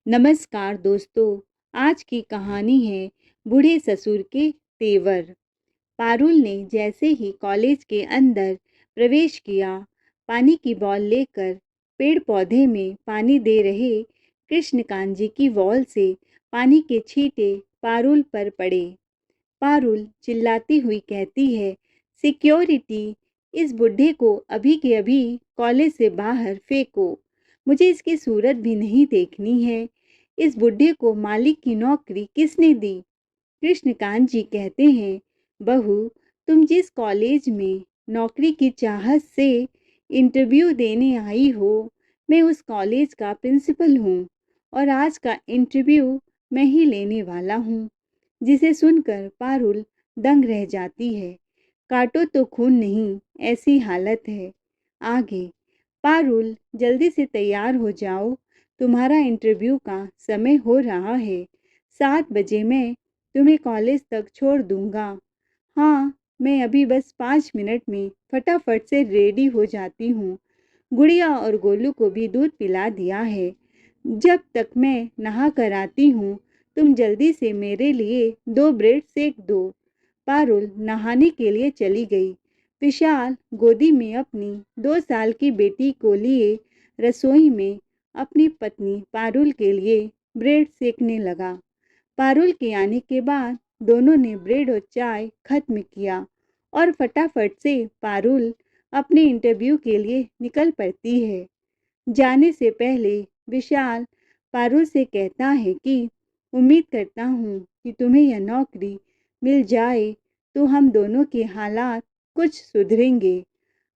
नमस्कार दोस्तों। आज की कहानी है बूढ़े ससुर के तेवर। पारुल ने जैसे ही कॉलेज के अंदर प्रवेश किया, पानी की बॉल लेकर पेड़ पौधे में पानी दे रहे कृष्णकांत जी की वॉल से पानी के छींटे पारुल पर पड़े। पारुल चिल्लाती हुई कहती है, सिक्योरिटी, इस बुढ़े को अभी के अभी कॉलेज से बाहर फेंको। मुझे इसकी सूरत भी नहीं देखनी है। इस बुढ़े को मालिक की नौकरी किसने दी? कृष्णकांत जी कहते हैं, बहू, तुम जिस कॉलेज में नौकरी की चाहत से इंटरव्यू देने आई हो, मैं उस कॉलेज का प्रिंसिपल हूँ और आज का इंटरव्यू मैं ही लेने वाला हूँ। जिसे सुनकर पारुल दंग रह जाती है। काटो तो खून नहीं, ऐसी हालत है। आगे, पारुल, जल्दी से तैयार हो जाओ, तुम्हारा इंटरव्यू का समय हो रहा है। 7 बजे मैं तुम्हें कॉलेज तक छोड़ दूंगा। हाँ, मैं अभी बस 5 मिनट में फटाफट से रेडी हो जाती हूँ। गुड़िया और गोलू को भी दूध पिला दिया है। जब तक मैं नहा कर आती हूँ, तुम जल्दी से मेरे लिए 2 ब्रेड सेक दो। पारुल नहाने के लिए चली गई। विशाल गोदी में अपनी 2 साल की बेटी को लिए रसोई में अपनी पत्नी पारुल के लिए ब्रेड सेकने लगा। पारुल के आने के बाद दोनों ने ब्रेड और चाय खत्म किया और फटाफट से पारुल अपने इंटरव्यू के लिए निकल पड़ती है। जाने से पहले विशाल पारुल से कहता है कि उम्मीद करता हूँ कि तुम्हें यह नौकरी मिल जाए तो हम दोनों के हालात कुछ सुधरेंगे।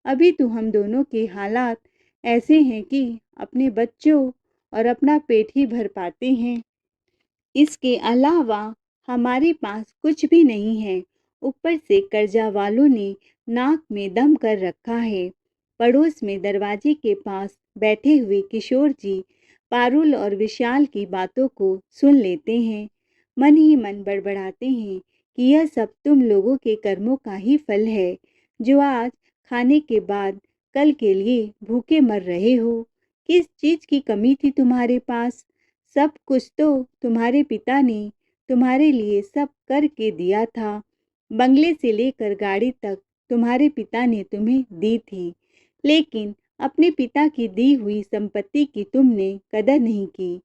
अभी तो हम दोनों के हालात ऐसे हैं कि अपने बच्चों और अपना पेट ही भर पाते हैं। इसके अलावा हमारे पास कुछ भी नहीं है। ऊपर से कर्जा वालों ने नाक में दम कर रखा है। पड़ोस में दरवाजे के पास बैठे हुए किशोर जी पारुल और विशाल की बातों को सुन लेते हैं। मन ही मन बड़बड़ाते हैं कि यह सब तुम लोगों के कर्मों का ही फल है, जो आज खाने के बाद कल के लिए भूखे मर रहे हो। किस चीज़ की कमी थी तुम्हारे पास? सब कुछ तो तुम्हारे पिता ने तुम्हारे लिए सब करके दिया था। बंगले से लेकर गाड़ी तक तुम्हारे पिता ने तुम्हें दी थी, लेकिन अपने पिता की दी हुई संपत्ति की तुमने कदर नहीं की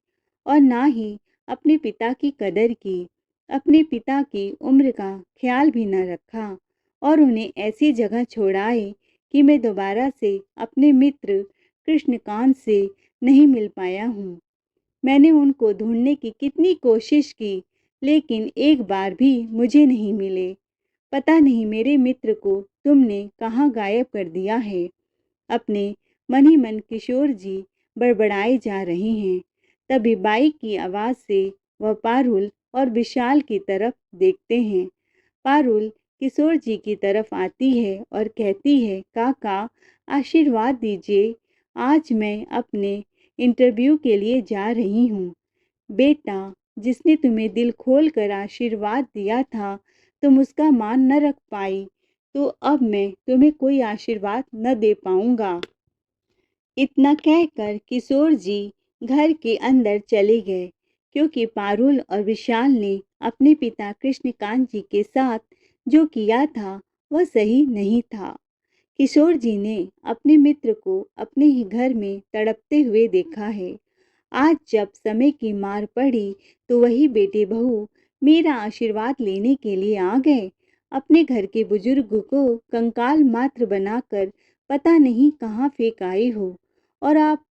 और ना ही अपने पिता की कदर की। अपने पिता की उम्र का ख्याल भी न रखा और उन्हें ऐसी जगह छोड़ाए कि मैं दोबारा से अपने मित्र कृष्णकांत से नहीं मिल पाया हूँ। मैंने उनको ढूंढने की कितनी कोशिश की, लेकिन एक बार भी मुझे नहीं मिले। पता नहीं मेरे मित्र को तुमने कहाँ गायब कर दिया है। अपने मन ही मन किशोर जी बड़बड़ाए जा रहे हैं। तभी बाइक की आवाज़ से वह पारुल और विशाल की तरफ देखते हैं। पारुल किशोर जी की तरफ आती है और कहती है, काका, आशीर्वाद दीजिए। आज मैं अपने इंटरव्यू के लिए जा रही हूँ। बेटा, जिसने तुम्हें दिल खोल कर आशीर्वाद दिया था, तुम उसका मान न रख पाई, तो अब मैं तुम्हें कोई आशीर्वाद न दे पाऊंगा। इतना कहकर किशोर जी घर के अंदर चले गए, क्योंकि पारुल और विशाल ने अपने पिता कृष्णकांत जी के साथ जो किया था वह सही नहीं था। किशोर जी ने अपने मित्र को अपने ही घर में तड़पते हुए देखा है। आज जब समय की मार पड़ी तो वही बेटे बहू मेरा आशीर्वाद लेने के लिए आ गए। अपने घर के बुजुर्ग को कंकाल मात्र बनाकर पता नहीं कहाँ फेंक आए हो और आप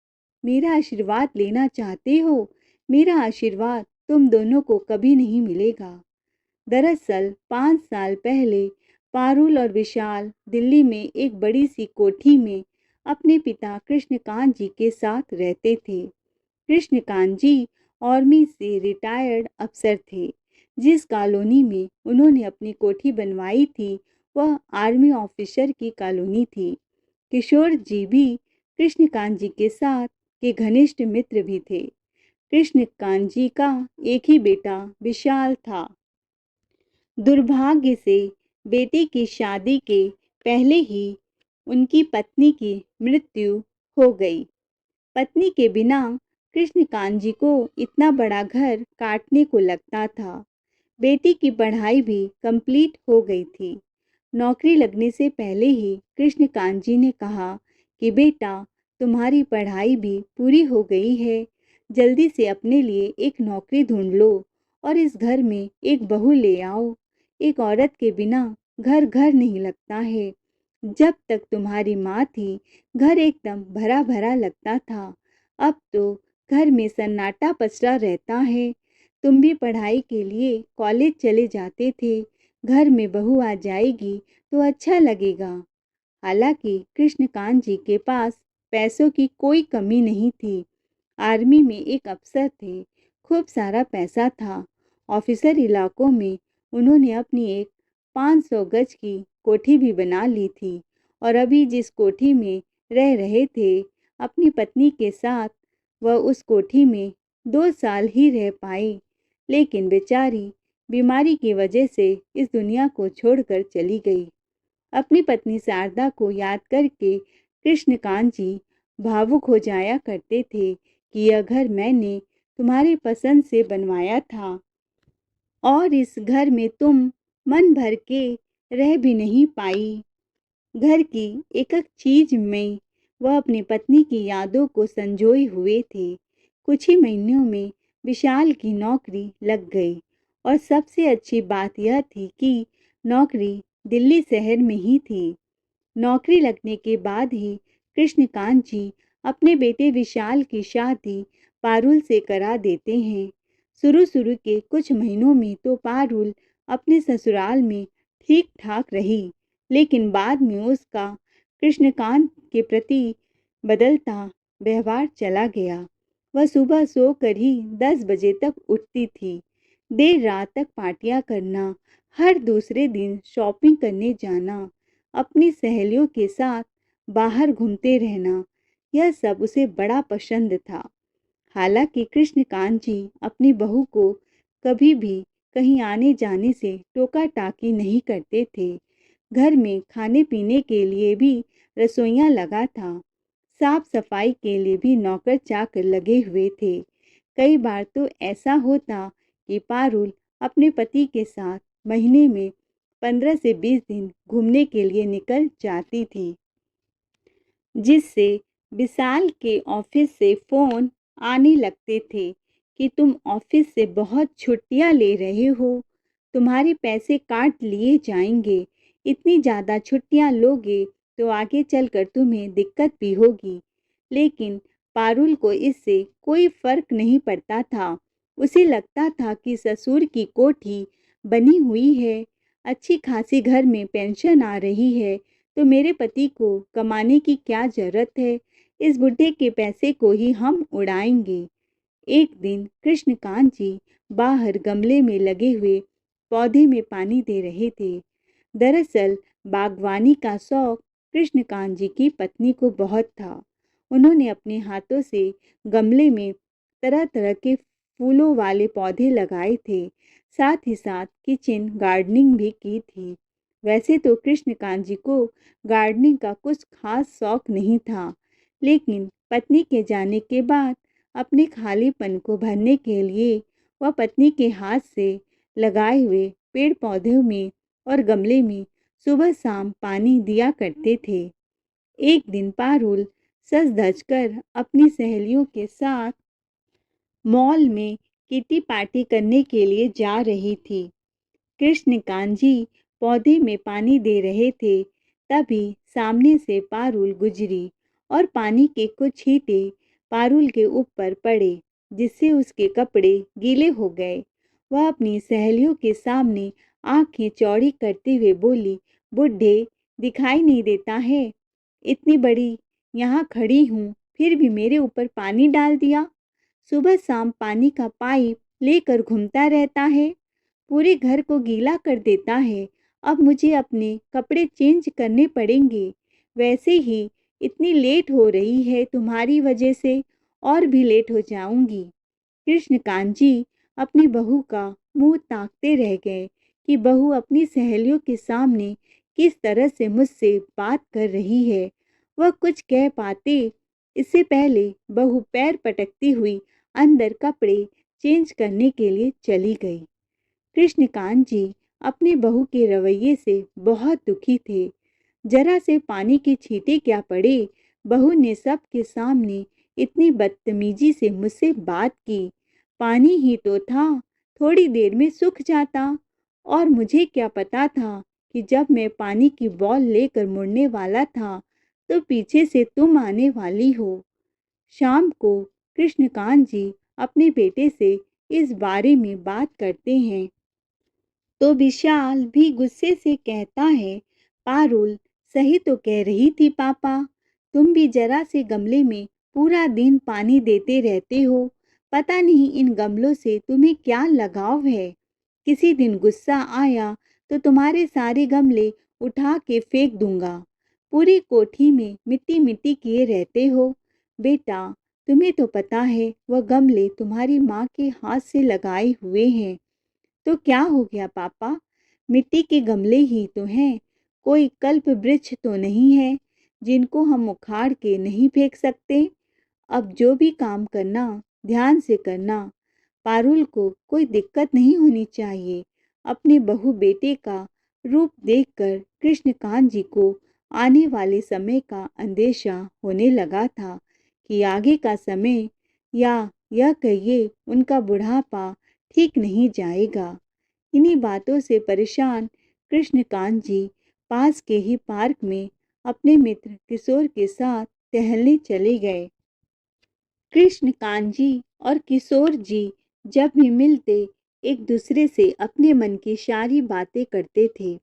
मेरा आशीर्वाद लेना चाहते हो। मेरा आशीर्वाद तुम दोनों को कभी नहीं मिलेगा। दरअसल 5 साल पहले पारुल और विशाल दिल्ली में एक बड़ी सी कोठी में अपने पिता कृष्णकांत जी के साथ रहते थे। कृष्णकांत जी आर्मी से रिटायर्ड अफसर थे। जिस कॉलोनी में उन्होंने अपनी कोठी बनवाई थी, वह आर्मी ऑफिसर की कॉलोनी थी। किशोर जी भी कृष्णकांत जी के साथ के घनिष्ठ मित्र भी थे। कृष्णकांत जी का एक ही बेटा विशाल था। दुर्भाग्य से बेटी की शादी के पहले ही उनकी पत्नी की मृत्यु हो गई। पत्नी के बिना कृष्णकांत जी को इतना बड़ा घर काटने को लगता था। बेटी की पढ़ाई भी कंप्लीट हो गई थी। नौकरी लगने से पहले ही कृष्णकांत जी ने कहा कि बेटा, तुम्हारी पढ़ाई भी पूरी हो गई है, जल्दी से अपने लिए एक नौकरी ढूंढ लो और इस घर में एक बहू ले आओ। एक औरत के बिना घर घर नहीं लगता है। जब तक तुम्हारी माँ थी, घर एकदम भरा भरा लगता था। अब तो घर में सन्नाटा पसरा रहता है। तुम भी पढ़ाई के लिए कॉलेज चले जाते थे, घर में बहू आ जाएगी तो अच्छा लगेगा। हालांकि कृष्णकांत जी के पास पैसों की कोई कमी नहीं थी। आर्मी में एक अफसर थे, खूब सारा पैसा था। ऑफिसर इलाकों में उन्होंने अपनी एक 500 गज की कोठी भी बना ली थी और अभी जिस कोठी में रह रहे थे अपनी पत्नी के साथ, वह उस कोठी में 2 साल ही रह पाई, लेकिन बेचारी बीमारी की वजह से इस दुनिया को छोड़कर चली गई। अपनी पत्नी शारदा को याद करके कृष्णकांत जी भावुक हो जाया करते थे कि यह घर मैंने तुम्हारी पसंद से बनवाया था और इस घर में तुम मन भर के रह भी नहीं पाई। घर की एक एक चीज में वह अपनी पत्नी की यादों को संजोए हुए थे। कुछ ही महीनों में विशाल की नौकरी लग गई और सबसे अच्छी बात यह थी कि नौकरी दिल्ली शहर में ही थी। नौकरी लगने के बाद ही कृष्णकांत जी अपने बेटे विशाल की शादी पारुल से करा देते हैं। शुरू शुरू के कुछ महीनों में तो पारुल अपने ससुराल में ठीक ठाक रही, लेकिन बाद में उसका कृष्णकांत के प्रति बदलता व्यवहार चला गया। वह सुबह सोकर ही 10 बजे तक उठती थी, देर रात तक पार्टियां करना, हर दूसरे दिन शॉपिंग करने जाना, अपनी सहेलियों के साथ बाहर घूमते रहना, यह सब उसे बड़ा पसंद था। हालांकि कृष्णकांत जी अपनी बहू को कभी भी कहीं आने जाने से टोका टाकी नहीं करते थे। घर में खाने पीने के लिए भी रसोइयां लगा था, साफ सफाई के लिए भी नौकर चाकर लगे हुए थे। कई बार तो ऐसा होता कि पारुल अपने पति के साथ महीने में 15 से 20 दिन घूमने के लिए निकल जाती थी, जिससे विशाल के ऑफिस से फ़ोन आने लगते थे कि तुम ऑफिस से बहुत छुट्टियां ले रहे हो, तुम्हारे पैसे काट लिए जाएंगे, इतनी ज़्यादा छुट्टियां लोगे तो आगे चलकर तुम्हें दिक्कत भी होगी। लेकिन पारुल को इससे कोई फर्क नहीं पड़ता था। उसे लगता था कि ससुर की कोठी बनी हुई है, अच्छी खासी घर में पेंशन आ रही है, तो मेरे पति को कमाने की क्या जरूरत है, इस बुढ़े के पैसे को ही हम उड़ाएंगे। एक दिन कृष्णकांत जी बाहर गमले में लगे हुए पौधे में पानी दे रहे थे। दरअसल बागवानी का शौक कृष्णकांत जी की पत्नी को बहुत था। उन्होंने अपने हाथों से गमले में तरह तरह के फूलों वाले पौधे लगाए थे, साथ ही साथ किचन गार्डनिंग भी की थी। वैसे तो कृष्णकांत जी को गार्डनिंग का कुछ खास शौक नहीं था, लेकिन पत्नी के जाने के बाद अपने खालीपन को भरने के लिए वह पत्नी के हाथ से लगाए हुए पेड़ पौधों में और गमले में सुबह शाम पानी दिया करते थे। एक दिन पारुल सज धज कर अपनी सहेलियों के साथ मॉल में किटी पार्टी करने के लिए जा रही थी। कृष्णकांत जी पौधे में पानी दे रहे थे, तभी सामने से पारुल गुजरी और पानी के कुछ छींटे पारुल के ऊपर पड़े, जिससे उसके कपड़े गीले हो गए। वह अपनी सहेलियों के सामने आंखें चौड़ी करते हुए बोली, बुड्ढे, दिखाई नहीं देता है, इतनी बड़ी यहाँ खड़ी हूँ फिर भी मेरे ऊपर पानी डाल दिया। सुबह शाम पानी का पाइप लेकर घूमता रहता है, पूरे घर को गीला कर देता है। अब मुझे अपने कपड़े चेंज करने पड़ेंगे। वैसे ही इतनी लेट हो रही है तुम्हारी वजह से, और भी लेट हो जाऊंगी। कृष्णकांत जी अपनी बहू का मुंह ताकते रह गए कि बहू अपनी सहेलियों के सामने किस तरह से मुझसे बात कर रही है। वह कुछ कह पाते इससे पहले बहू पैर पटकती हुई अंदर कपड़े चेंज करने के लिए चली गई। कृष्णकांत जी अपने बहू के रवैये से बहुत दुखी थे। जरा से पानी के छींटे क्या पड़े, बहू ने सबके सामने इतनी बदतमीजी से मुझसे बात की। पानी ही तो था, थोड़ी देर में सूख जाता। और मुझे क्या पता था कि जब मैं पानी की बॉल लेकर मुड़ने वाला था तो पीछे से तुम आने वाली हो। शाम को कृष्णकांत जी अपने बेटे से इस बारे में बात करते हैं तो विशाल भी गुस्से से कहता है, पारुल सही तो कह रही थी पापा, तुम भी जरा से गमले में पूरा दिन पानी देते रहते हो। पता नहीं इन गमलों से तुम्हें क्या लगाव है। किसी दिन गुस्सा आया तो तुम्हारे सारे गमले उठा के फेंक दूंगा। पूरी कोठी में मिट्टी मिट्टी किए रहते हो। बेटा, तुम्हें तो पता है वह गमले तुम्हारी माँ के हाथ से लगाए हुए हैं। तो क्या हो गया पापा, मिट्टी के गमले ही तो हैं, कोई कल्प वृक्ष तो नहीं है जिनको हम उखाड़ के नहीं फेंक सकते। अब जो भी काम करना ध्यान से करना, पारुल को कोई दिक्कत नहीं होनी चाहिए। अपने बहू बेटे का रूप देखकर कृष्णकांत जी को आने वाले समय का अंदेशा होने लगा था कि आगे का समय या यह कहिए उनका बुढ़ापा ठीक नहीं जाएगा। इन्हीं बातों से परेशान कृष्णकांत जी पास के ही पार्क में अपने मित्र किशोर के साथ टहलने चले गए। कृष्णकांत जी और किशोर जी जब भी मिलते एक दूसरे से अपने मन की सारी बातें करते थे।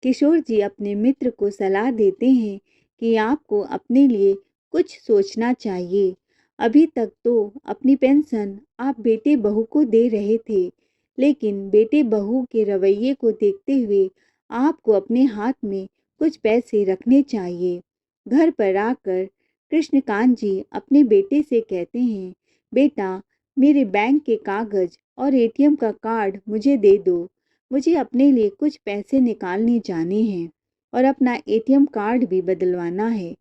किशोर जी अपने मित्र को सलाह देते हैं कि आपको अपने लिए कुछ सोचना चाहिए। अभी तक तो अपनी पेंशन आप बेटे बहू को दे रहे थे, लेकिन बेटे बहू के रवैये को देखते हुए आपको अपने हाथ में कुछ पैसे रखने चाहिए। घर पर आकर कृष्णकांत जी अपने बेटे से कहते हैं, बेटा मेरे बैंक के कागज और एटीएम का कार्ड मुझे दे दो। मुझे अपने लिए कुछ पैसे निकालने जाने हैं और अपना एटीएम कार्ड भी बदलवाना है।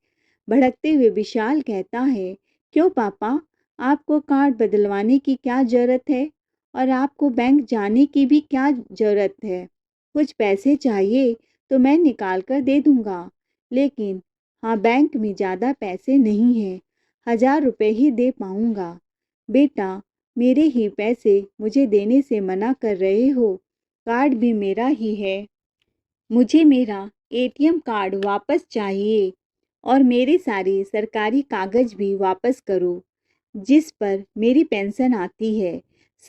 भड़कते हुए विशाल कहता है, क्यों पापा, आपको कार्ड बदलवाने की क्या ज़रूरत है और आपको बैंक जाने की भी क्या ज़रूरत है। कुछ पैसे चाहिए तो मैं निकाल कर दे दूंगा, लेकिन हाँ, बैंक में ज़्यादा पैसे नहीं हैं, 1000 रुपये ही दे पाऊंगा। बेटा, मेरे ही पैसे मुझे देने से मना कर रहे हो, कार्ड भी मेरा ही है। मुझे मेरा एटीएम कार्ड वापस चाहिए और मेरे सारे सरकारी कागज भी वापस करो जिस पर मेरी पेंशन आती है।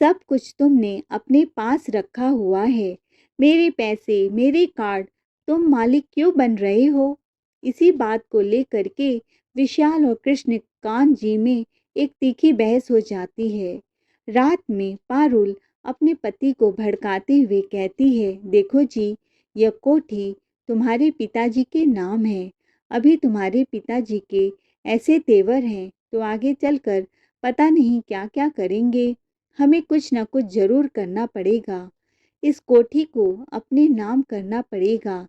सब कुछ तुमने अपने पास रखा हुआ है, मेरे पैसे, मेरे कार्ड, तुम मालिक क्यों बन रहे हो। इसी बात को लेकर के विशाल और कृष्णकांत जी में एक तीखी बहस हो जाती है। रात में पारुल अपने पति को भड़काते हुए कहती है, देखो जी, यह कोठी तुम्हारे पिताजी के नाम है। अभी तुम्हारे पिताजी के ऐसे तेवर हैं तो आगे चलकर पता नहीं क्या क्या करेंगे। हमें कुछ ना कुछ जरूर करना पड़ेगा। इस कोठी को अपने नाम करना पड़ेगा।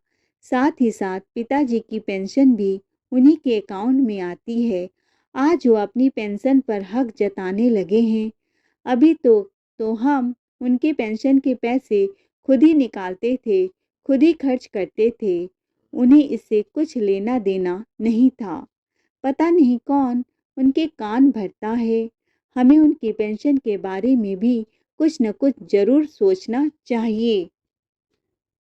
साथ ही साथ पिताजी की पेंशन भी उन्हीं के अकाउंट में आती है। आज वो अपनी पेंशन पर हक जताने लगे हैं। अभी तो हम उनके पेंशन के पैसे खुद ही निकालते थे, खुद ही खर्च करते थे। उन्हें इससे कुछ लेना देना नहीं था। पता नहीं कौन उनके कान भरता है। हमें उनकी पेंशन के बारे में भी कुछ न कुछ जरूर सोचना चाहिए।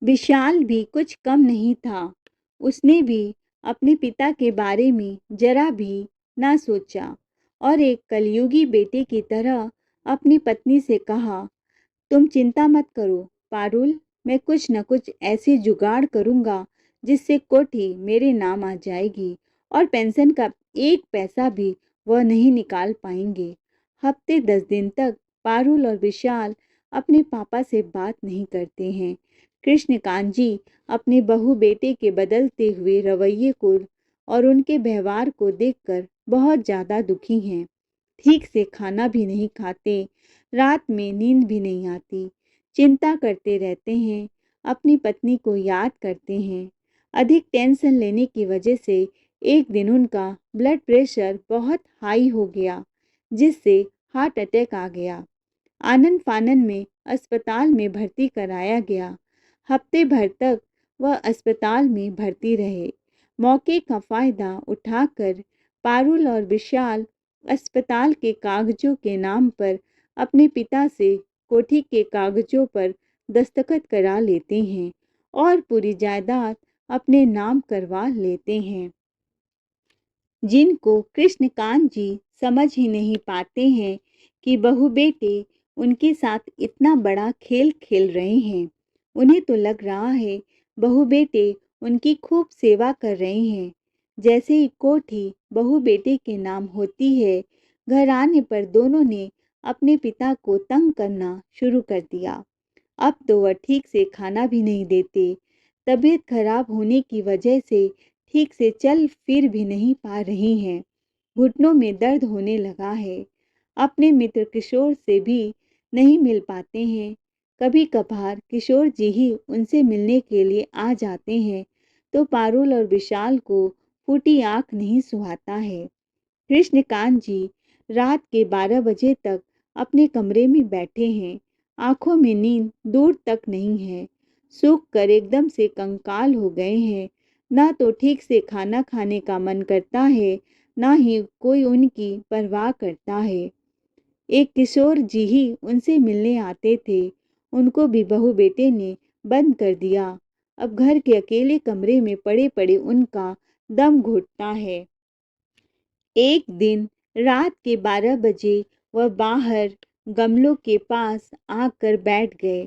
विशाल भी कुछ कम नहीं था। उसने भी अपने पिता के बारे में जरा भी ना सोचा और एक कलयुगी बेटे की तरह अपनी पत्नी से कहा, तुम चिंता मत करो पारुल, मैं कुछ न कुछ ऐसे जुगाड़ करूँगा जिससे कोठी मेरे नाम आ जाएगी और पेंशन का एक पैसा भी वह नहीं निकाल पाएंगे। हफ्ते 10 दिन तक पारुल और विशाल अपने पापा से बात नहीं करते हैं। कृष्णकांत जी अपने बहू बेटे के बदलते हुए रवैये को और उनके व्यवहार को देखकर बहुत ज़्यादा दुखी हैं। ठीक से खाना भी नहीं खाते, रात में नींद भी नहीं आती, चिंता करते रहते हैं, अपनी पत्नी को याद करते हैं। अधिक टेंशन लेने की वजह से एक दिन उनका ब्लड प्रेशर बहुत हाई हो गया, जिससे हार्ट अटैक आ गया। आनन फानन में अस्पताल में भर्ती कराया गया। हफ्ते भर तक वह अस्पताल में भर्ती रहे। मौके का फ़ायदा उठाकर पारुल और विशाल अस्पताल के कागजों के नाम पर अपने पिता से कोठी के कागजों पर दस्तखत करा लेते हैं और पूरी जायदाद अपने नाम करवा लेते हैं। जिनको कृष्णकांत जी समझ ही नहीं पाते हैं कि बहू बेटे उनके साथ इतना बड़ा खेल खेल रहे हैं। उन्हें तो लग रहा है बहू बेटे उनकी खूब सेवा कर रहे हैं। जैसे ही कोठी बहू बेटे के नाम होती है, घर आने पर दोनों ने अपने पिता को तंग करना शुरू कर दिया। अब तो वह ठीक से खाना भी नहीं देते। तबीयत खराब होने की वजह से ठीक से चल फिर भी नहीं पा रही हैं। घुटनों में दर्द होने लगा है। अपने मित्र किशोर से भी नहीं मिल पाते हैं। कभी कभार किशोर जी ही उनसे मिलने के लिए आ जाते हैं, तो पारुल और विशाल को फूटी आंख नहीं सुहाता है। कृष्णकांत जी रात के 12 बजे तक अपने कमरे में बैठे हैं। आंखों में नींद दूर तक नहीं है। सूख कर एकदम से कंकाल हो गए हैं। ना तो ठीक से खाना खाने का मन करता है, ना ही कोई उनकी परवाह करता है। एक किशोर जी ही उनसे मिलने आते थे। उनको भी बहू बेटे ने बंद कर दिया। अब घर के अकेले कमरे में पड़े पड़े उनका दम घुटता है। एक दिन रात के 12 बजे वह बाहर गमलों के पास आकर बैठ गए।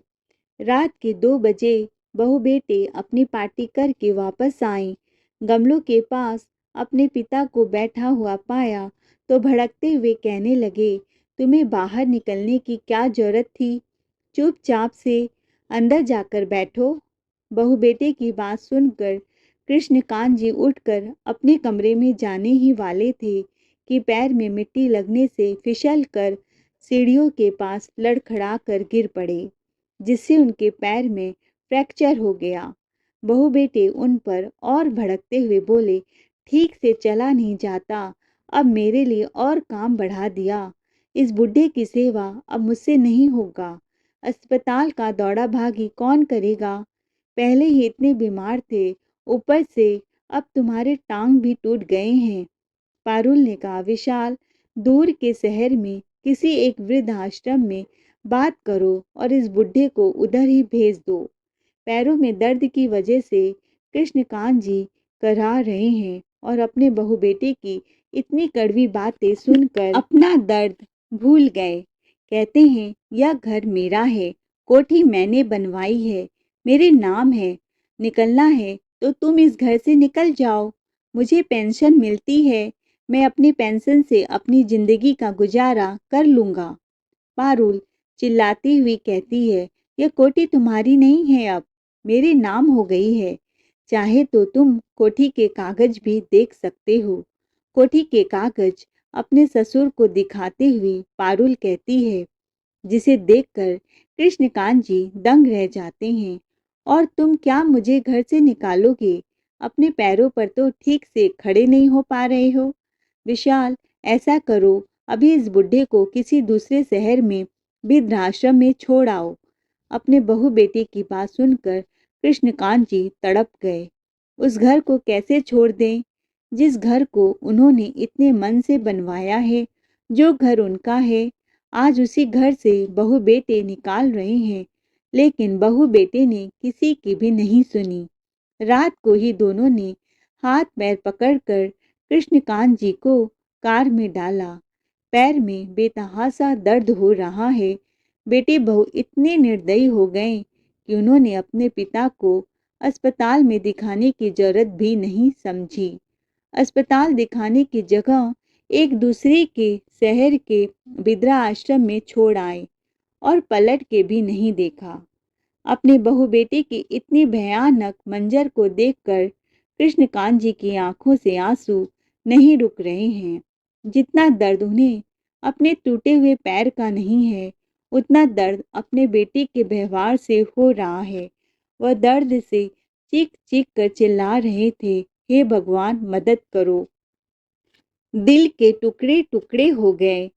रात के 2 बजे बहू बेटे अपनी पार्टी करके वापस आए। गमलों के पास अपने पिता को बैठा हुआ पाया तो भड़कते हुए कहने लगे, तुम्हें बाहर निकलने की क्या जरूरत थी? चुपचाप से अंदर जाकर बैठो। बहू बेटे की बात सुनकर कृष्णकांत जी उठकर अपने कमरे में जाने ही वाले थे कि पैर में मिट्टी लगने से फिसल कर सीढ़ियों के पास लड़खड़ा कर गिर पड़े, जिससे उनके पैर में फ्रैक्चर हो गया। बहू बेटे उन पर और भड़कते हुए बोले, ठीक से चला नहीं जाता, अब मेरे लिए और काम बढ़ा दिया। इस बुढ़े की सेवा अब मुझसे नहीं होगा। अस्पताल का दौड़ा भागी कौन करेगा? पहले ही इतने बीमार थे, ऊपर से अब तुम्हारे टांग भी टूट गए हैं। पारुल ने कहा, विशाल, दूर के शहर में किसी एक वृद्ध आश्रम में बात करो और इस बुढ़े को उधर ही भेज दो। पैरों में दर्द की वजह से कृष्णकांत जी करा रहे हैं और अपने बहू बेटे की इतनी कड़वी बातें सुनकर अपना दर्द भूल गए। कहते हैं, यह घर मेरा है, कोठी मैंने बनवाई है, मेरे नाम है। निकलना है तो तुम इस घर से निकल जाओ। मुझे पेंशन मिलती है, मैं अपनी पेंशन से अपनी जिंदगी का गुजारा कर लूंगा। पारुल चिल्लाती हुई कहती है, यह कोठी तुम्हारी नहीं है, अब मेरे नाम हो गई है। चाहे तो तुम कोठी के कागज भी देख सकते हो। कोठी के कागज अपने ससुर को दिखाते हुए पारुल कहती है, जिसे देखकर कृष्णकांत जी दंग रह जाते हैं। और तुम क्या मुझे घर से निकालोगे? अपने पैरों पर तो ठीक से खड़े नहीं हो पा रहे हो। विशाल, ऐसा करो, अभी इस बुढ़े को किसी दूसरे शहर में वृद्धाश्रम में छोड़ आओ। अपने बहू बेटे की बात सुनकर कृष्णकांत जी तड़प गए। उस घर को कैसे छोड़ दें, जिस घर को उन्होंने इतने मन से बनवाया है। जो घर उनका है, आज उसी घर से बहू बेटे निकाल रहे हैं। लेकिन बहू बेटे ने किसी की भी नहीं सुनी। रात को ही दोनों ने हाथ पैर पकड़कर कृष्णकांत जी को कार में डाला। पैर में बेतहासा दर्द हो रहा है। बेटे बहू इतने निर्दयी हो गए कि उन्होंने अपने पिता को अस्पताल में दिखाने की जरूरत भी नहीं समझी। अस्पताल दिखाने की जगह एक दूसरे के शहर के वृद्धा आश्रम में छोड़ आए और पलट के भी नहीं देखा। अपने बहू बेटे की इतनी भयानक मंजर को देखकर कृष्णकांत जी की आंखों से आंसू नहीं रुक रहे हैं। जितना दर्द उन्हें अपने टूटे हुए पैर का नहीं है, उतना दर्द अपने बेटे के व्यवहार से हो रहा है। वह दर्द से चीख चीख कर चिल्ला रहे थे, हे भगवान मदद करो। दिल के टुकड़े टुकड़े हो गए।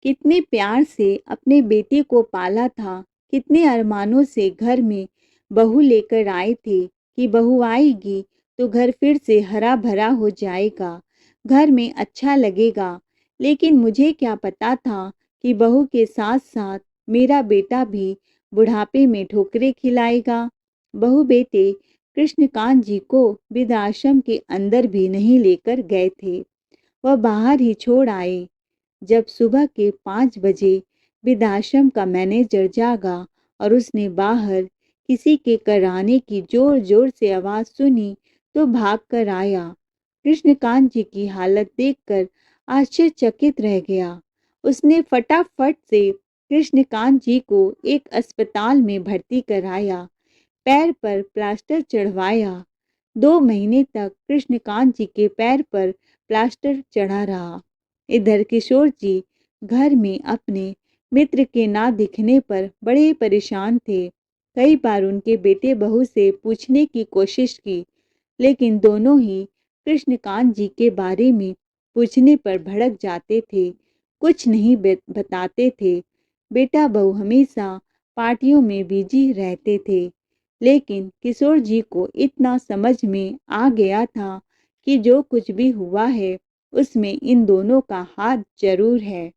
कितने प्यार से अपने बेटे को पाला था, कितने अरमानों से घर में बहू लेकर आए थे कि बहू आएगी तो घर फिर से हरा भरा हो जाएगा, घर में अच्छा लगेगा। लेकिन मुझे क्या पता था कि बहू के साथ साथ मेरा बेटा भी बुढ़ापे में ठोकरें खिलाएगा। बहू बेटे कृष्णकांत जी को वृद्धाश्रम के अंदर भी नहीं लेकर गए थे, वह बाहर ही छोड़ आए। जब सुबह के 5 बजे वृद्धाश्रम का मैनेजर जागा और उसने बाहर किसी के कराने की जोर जोर से आवाज सुनी तो भाग कर आया। कृष्णकांत जी की हालत देखकर आश्चर्यचकित रह गया। उसने फटाफट से कृष्णकांत जी को एक अस्पताल में भर्ती कराया, पैर पर प्लास्टर चढ़वाया। 2 महीने तक कृष्णकांत जी के पैर पर प्लास्टर चढ़ा रहा। इधर किशोर जी घर में अपने मित्र के ना दिखने पर बड़े परेशान थे। कई बार उनके बेटे बहू से पूछने की कोशिश की, लेकिन दोनों ही कृष्णकांत जी के बारे में पूछने पर भड़क जाते थे, कुछ नहीं बताते थे। बेटा बहू हमेशा पार्टियों में बिजी रहते थे। लेकिन किशोर जी को इतना समझ में आ गया था कि जो कुछ भी हुआ है उसमें इन दोनों का हाथ जरूर है,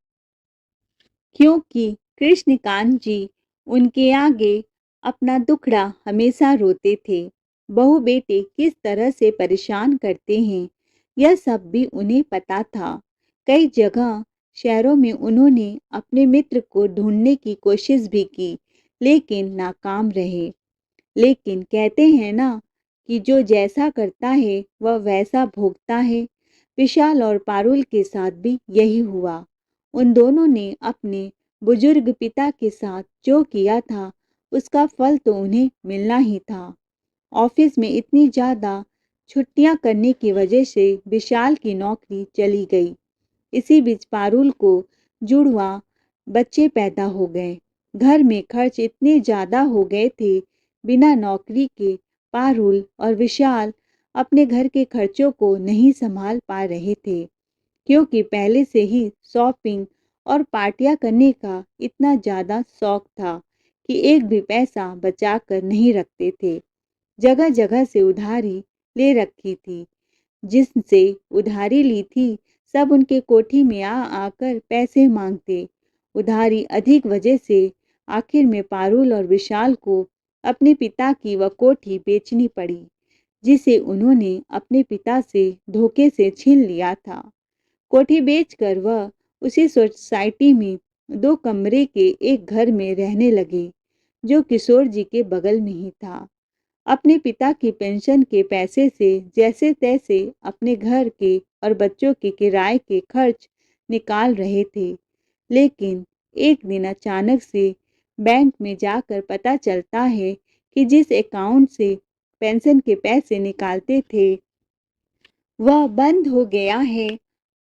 क्योंकि कृष्णकांत जी उनके आगे अपना दुखड़ा हमेशा रोते थे। बहू बेटे किस तरह से परेशान करते हैं यह सब भी उन्हें पता था। कई जगह शहरों में उन्होंने अपने मित्र को ढूंढने की कोशिश भी की, लेकिन नाकाम रहे। लेकिन कहते हैं ना कि जो जैसा करता है वह वैसा भोगता है। विशाल और पारुल के साथ भी यही हुआ। उन दोनों ने अपने बुजुर्ग पिता के साथ जो किया था उसका फल तो उन्हें मिलना ही था। ऑफिस में इतनी ज़्यादा छुट्टियां करने की वजह से विशाल की नौकरी चली गई। इसी बीच पारुल को जुड़वा बच्चे पैदा हो गए। घर में खर्च इतने ज़्यादा हो गए थे, बिना नौकरी के पारुल और विशाल अपने घर के खर्चों को नहीं संभाल पा रहे थे, क्योंकि पहले से ही शॉपिंग और पार्टियां करने का इतना ज़्यादा शौक था कि एक भी पैसा बचा कर नहीं रखते थे। जगह जगह से उधारी ले रखी थी। जिनसे उधारी ली थी सब उनके कोठी में आकर पैसे मांगते। उधारी अधिक वजह से आखिर में पारुल और विशाल को अपने पिता की वह कोठी बेचनी पड़ी, जिसे उन्होंने अपने पिता से धोखे से छीन लिया था। कोठी बेचकर वह उसी सोसाइटी में 2 कमरे के एक घर में रहने लगे, जो किशोर जी के बगल में ही था। अपने पिता की पेंशन के पैसे से जैसे तैसे अपने घर के और बच्चों के किराए के खर्च निकाल रहे थे। लेकिन एक दिन अचानक से बैंक में जाकर पता चलता है कि जिस अकाउंट से पेंशन के पैसे निकालते थे वह बंद हो गया है।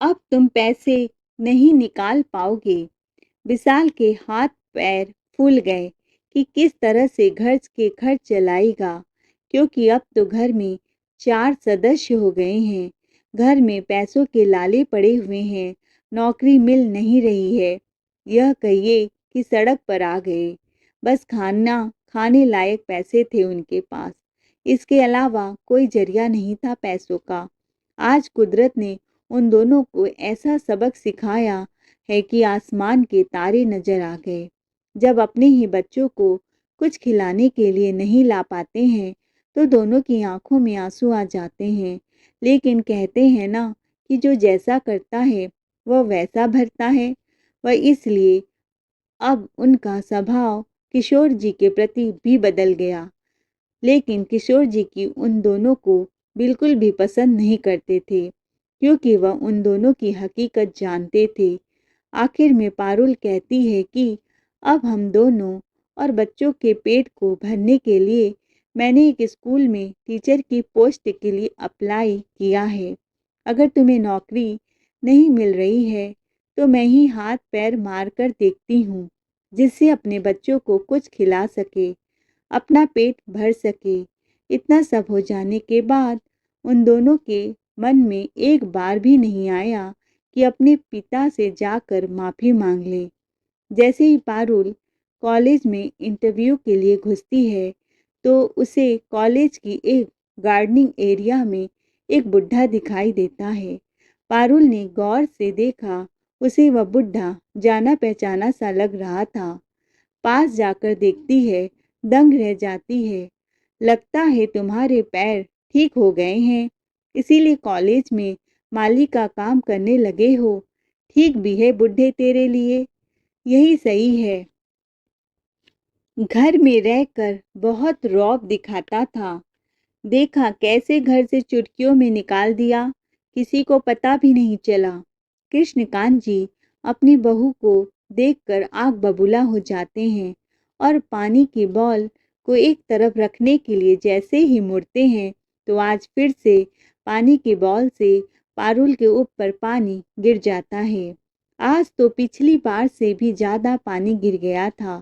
अब तुम पैसे नहीं निकाल पाओगे। विशाल के हाथ पैर फूल गए कि किस तरह से घर के खर्च चलाएगा, क्योंकि अब तो घर में 4 सदस्य हो गए हैं। घर में पैसों के लाले पड़े हुए हैं, नौकरी मिल नहीं रही है, यह कहिए कि सड़क पर आ गए। बस खाने लायक पैसे थे उनके पास, इसके अलावा कोई जरिया नहीं था पैसों का। आज कुदरत ने उन दोनों को ऐसा सबक सिखाया है कि आसमान के तारे नजर आ गए। जब अपने ही बच्चों को कुछ खिलाने के लिए नहीं ला पाते हैं तो दोनों की आंखों में आंसू आ जाते हैं। लेकिन कहते हैं ना कि जो जैसा करता है वह वैसा भरता है। वह इसलिए अब उनका स्वभाव किशोर जी के प्रति भी बदल गया। लेकिन किशोर जी की उन दोनों को बिल्कुल भी पसंद नहीं करते थे, क्योंकि वह उन दोनों की हकीकत जानते थे। आखिर में पारुल कहती है कि अब हम दोनों और बच्चों के पेट को भरने के लिए मैंने एक स्कूल में टीचर की पोस्ट के लिए अप्लाई किया है। अगर तुम्हें नौकरी नहीं मिल रही है तो मैं ही हाथ पैर मार कर देखती हूँ, जिससे अपने बच्चों को कुछ खिला सके, अपना पेट भर सके। इतना सब हो जाने के बाद उन दोनों के मन में एक बार भी नहीं आया कि अपने पिता से जाकर माफ़ी मांग ले। जैसे ही पारुल कॉलेज में इंटरव्यू के लिए घुसती है, तो उसे कॉलेज की एक गार्डनिंग एरिया में एक बुढ़ा दिखाई देता है। पारुल ने गौर से देखा, उसे वह बुढ़ा जाना पहचाना सा लग रहा था। पास जाकर देखती है, दंग रह जाती है। लगता है तुम्हारे पैर ठीक हो गए हैं, इसीलिए कॉलेज में माली का काम करने लगे हो। ठीक भी है बुढ़े तेरे लिए, यही सही है। घर में रहकर बहुत रौब दिखाता था, देखा कैसे घर से चुटकियों में निकाल दिया, किसी को पता भी नहीं चला। कृष्णकांत जी अपनी बहू को देखकर आग बबूला हो जाते हैं और पानी की बॉल को एक तरफ रखने के लिए जैसे ही मुड़ते हैं, तो आज फिर से पानी की बॉल से पारुल के ऊपर पानी गिर जाता है। आज तो पिछली बार से भी ज़्यादा पानी गिर गया था,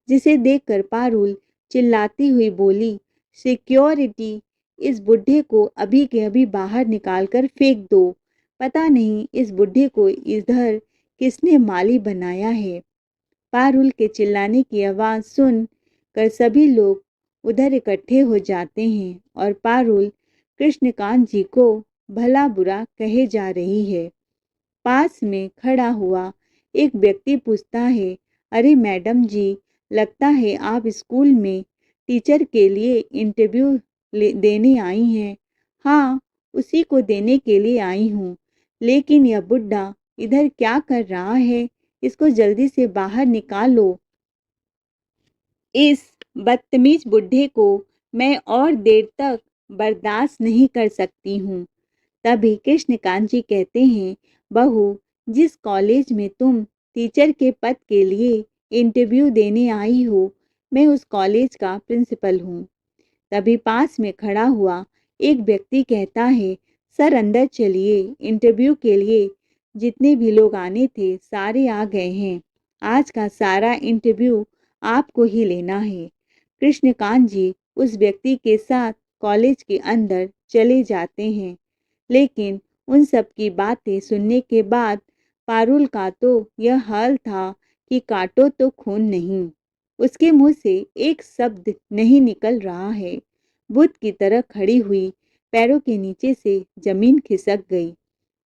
जिसे देखकर पारुल चिल्लाती हुई बोली, सिक्योरिटी, इस बुढ़े को अभी के अभी बाहर निकाल कर फेंक दो। पता नहीं इस बुढ़े को इधर किसने माली बनाया है। पारुल के चिल्लाने की आवाज़ सुन कर सभी लोग उधर इकट्ठे हो जाते हैं और पारुल कृष्णकांत जी को भला बुरा कहे जा रही है। पास में खड़ा हुआ एक व्यक्ति पूछता है, अरे मैडम जी, लगता है आप स्कूल में टीचर के लिए इंटरव्यू देने आई हैं। हाँ, उसी को देने के लिए आई हूँ, लेकिन यह बुढ़ा इधर क्या कर रहा है, इसको जल्दी से बाहर निकालो। इस बदतमीज बुढ़े को मैं और देर तक बर्दाश्त नहीं कर सकती हूँ। तभी कृष्णकांत जी कहते हैं, बहू, जिस कॉलेज में तुम टीचर के पद के लिए इंटरव्यू देने आई हो, मैं उस कॉलेज का प्रिंसिपल हूँ। तभी पास में खड़ा हुआ एक व्यक्ति कहता है, सर अंदर चलिए, इंटरव्यू के लिए जितने भी लोग आने थे सारे आ गए हैं। आज का सारा इंटरव्यू आपको ही लेना है। कृष्णकांत जी उस व्यक्ति के साथ कॉलेज के अंदर चले जाते हैं, लेकिन उन सब की बातें सुनने के बाद पारुल का तो यह हाल था कि काटो तो खून नहीं। उसके मुंह से एक शब्द नहीं निकल रहा है। बुत की तरह खड़ी हुई, पैरों के नीचे से जमीन खिसक गई।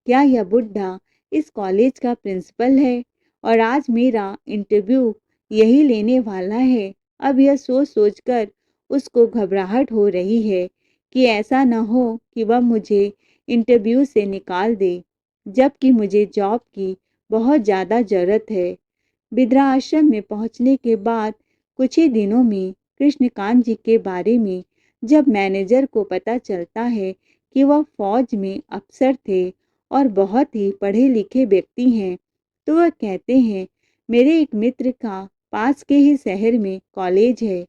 क्या यह बुढ़ा इस कॉलेज का प्रिंसिपल है और आज मेरा इंटरव्यू यही लेने वाला है? अब यह सोच सोचकर उसको घबराहट हो रही है कि ऐसा न हो कि वह मुझे इंटरव्यू से निकाल दे, जबकि मुझे जॉब की बहुत ज़्यादा ज़रूरत है। वृद्धाश्रम में पहुंचने के बाद कुछ ही दिनों में कृष्णकांत जी के बारे में जब मैनेजर को पता चलता है कि वह फौज में अफसर थे और बहुत ही पढ़े लिखे व्यक्ति हैं, तो वह कहते हैं, मेरे एक मित्र का पास के ही शहर में कॉलेज है,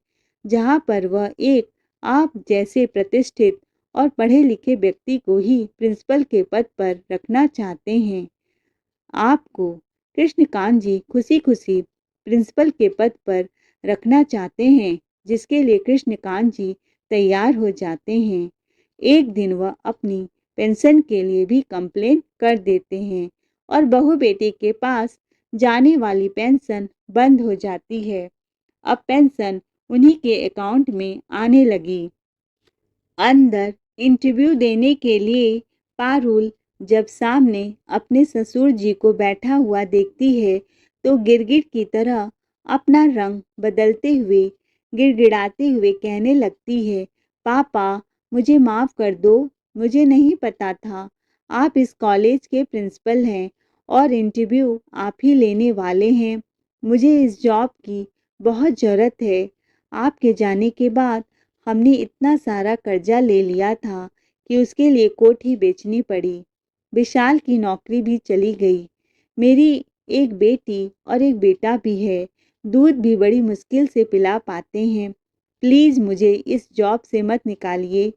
जहाँ पर वह एक आप जैसे प्रतिष्ठित और पढ़े लिखे व्यक्ति को ही प्रिंसिपल के पद पर रखना चाहते हैं। आपको कृष्णकांत जी खुशी खुशी प्रिंसिपल के पद पर रखना चाहते हैं, जिसके लिए कृष्णकांत जी तैयार हो जाते हैं। एक दिन वह अपनी पेंशन के लिए भी कंप्लेन कर देते हैं और बहू बेटे के पास जाने वाली पेंशन बंद हो जाती है। अब पेंशन उन्हीं के अकाउंट में आने लगी। अंदर इंटरव्यू देने के लिए पारुल जब सामने अपने ससुर जी को बैठा हुआ देखती है, तो गिरगिट की तरह अपना रंग बदलते हुए गिड़गिड़ाते हुए कहने लगती है, पापा, मुझे माफ़ कर दो, मुझे नहीं पता था आप इस कॉलेज के प्रिंसिपल हैं और इंटरव्यू आप ही लेने वाले हैं। मुझे इस जॉब की बहुत ज़रूरत है। आपके जाने के बाद हमने इतना सारा कर्जा ले लिया था कि उसके लिए कोठी बेचनी पड़ी। विशाल की नौकरी भी चली गई। मेरी एक बेटी और एक बेटा भी है। दूध भी बड़ी मुश्किल से पिला पाते हैं। प्लीज़ मुझे इस जॉब से मत निकालिए।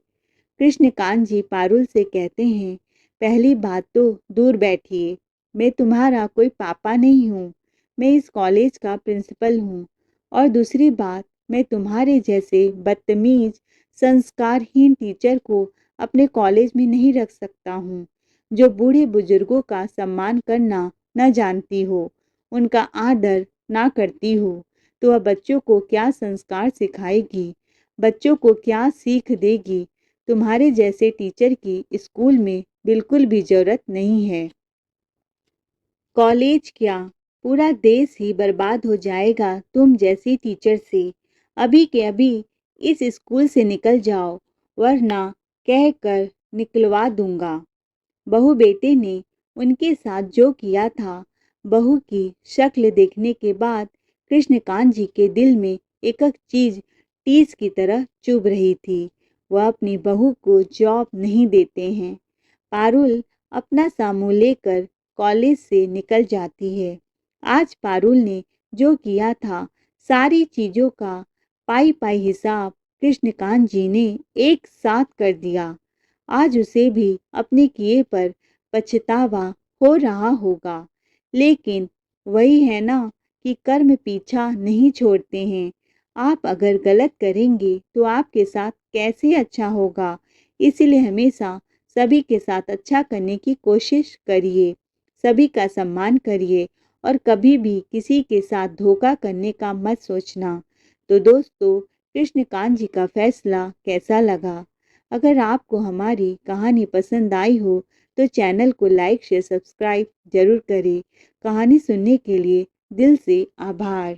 कृष्णकांत जी पारुल से कहते हैं, पहली बात तो दूर बैठिए। मैं तुम्हारा कोई पापा नहीं हूँ। मैं इस कॉलेज का प्रिंसिपल हूँ। और दूसरी बात, मैं तुम्हारे जैसे बदतमीज संस्कारहीन टीचर को अपने कॉलेज में नहीं रख सकता हूँ। जो बूढ़े बुजुर्गों का सम्मान करना न जानती हो, उनका आदर ना करती हो, तो वह बच्चों को क्या संस्कार सिखाएगी, बच्चों को क्या सीख देगी। तुम्हारे जैसे टीचर की स्कूल में बिल्कुल भी ज़रूरत नहीं है। कॉलेज क्या, पूरा देश ही बर्बाद हो जाएगा तुम जैसी टीचर से। अभी के अभी इस स्कूल से निकल जाओ, वरना कह कर निकलवा दूंगा। बहू बेटे ने उनके साथ जो किया था, बहू की शक्ल देखने के बाद कृष्णकांत जी के दिल में एक एक चीज टीस की तरह चुभ रही थी। वह अपनी बहू को जॉब नहीं देते हैं। पारुल अपना सामू लेकर कॉलेज से निकल जाती है। आज पारुल ने जो किया था, सारी चीजों का पाई पाई हिसाब कृष्णकांत जी ने एक साथ कर दिया। आज उसे भी अपने किए पर पछतावा हो रहा होगा, लेकिन वही है ना कि कर्म पीछा नहीं छोड़ते हैं। आप अगर गलत करेंगे तो आपके साथ कैसे अच्छा होगा। इसीलिए हमेशा सभी के साथ अच्छा करने की कोशिश करिए, सभी का सम्मान करिए और कभी भी किसी के साथ धोखा करने का मत सोचना। तो दोस्तों, कृष्णकांत जी का फैसला कैसा लगा? अगर आपको हमारी कहानी पसंद आई हो तो चैनल को लाइक शेयर सब्सक्राइब जरूर करें। कहानी सुनने के लिए दिल से आभार।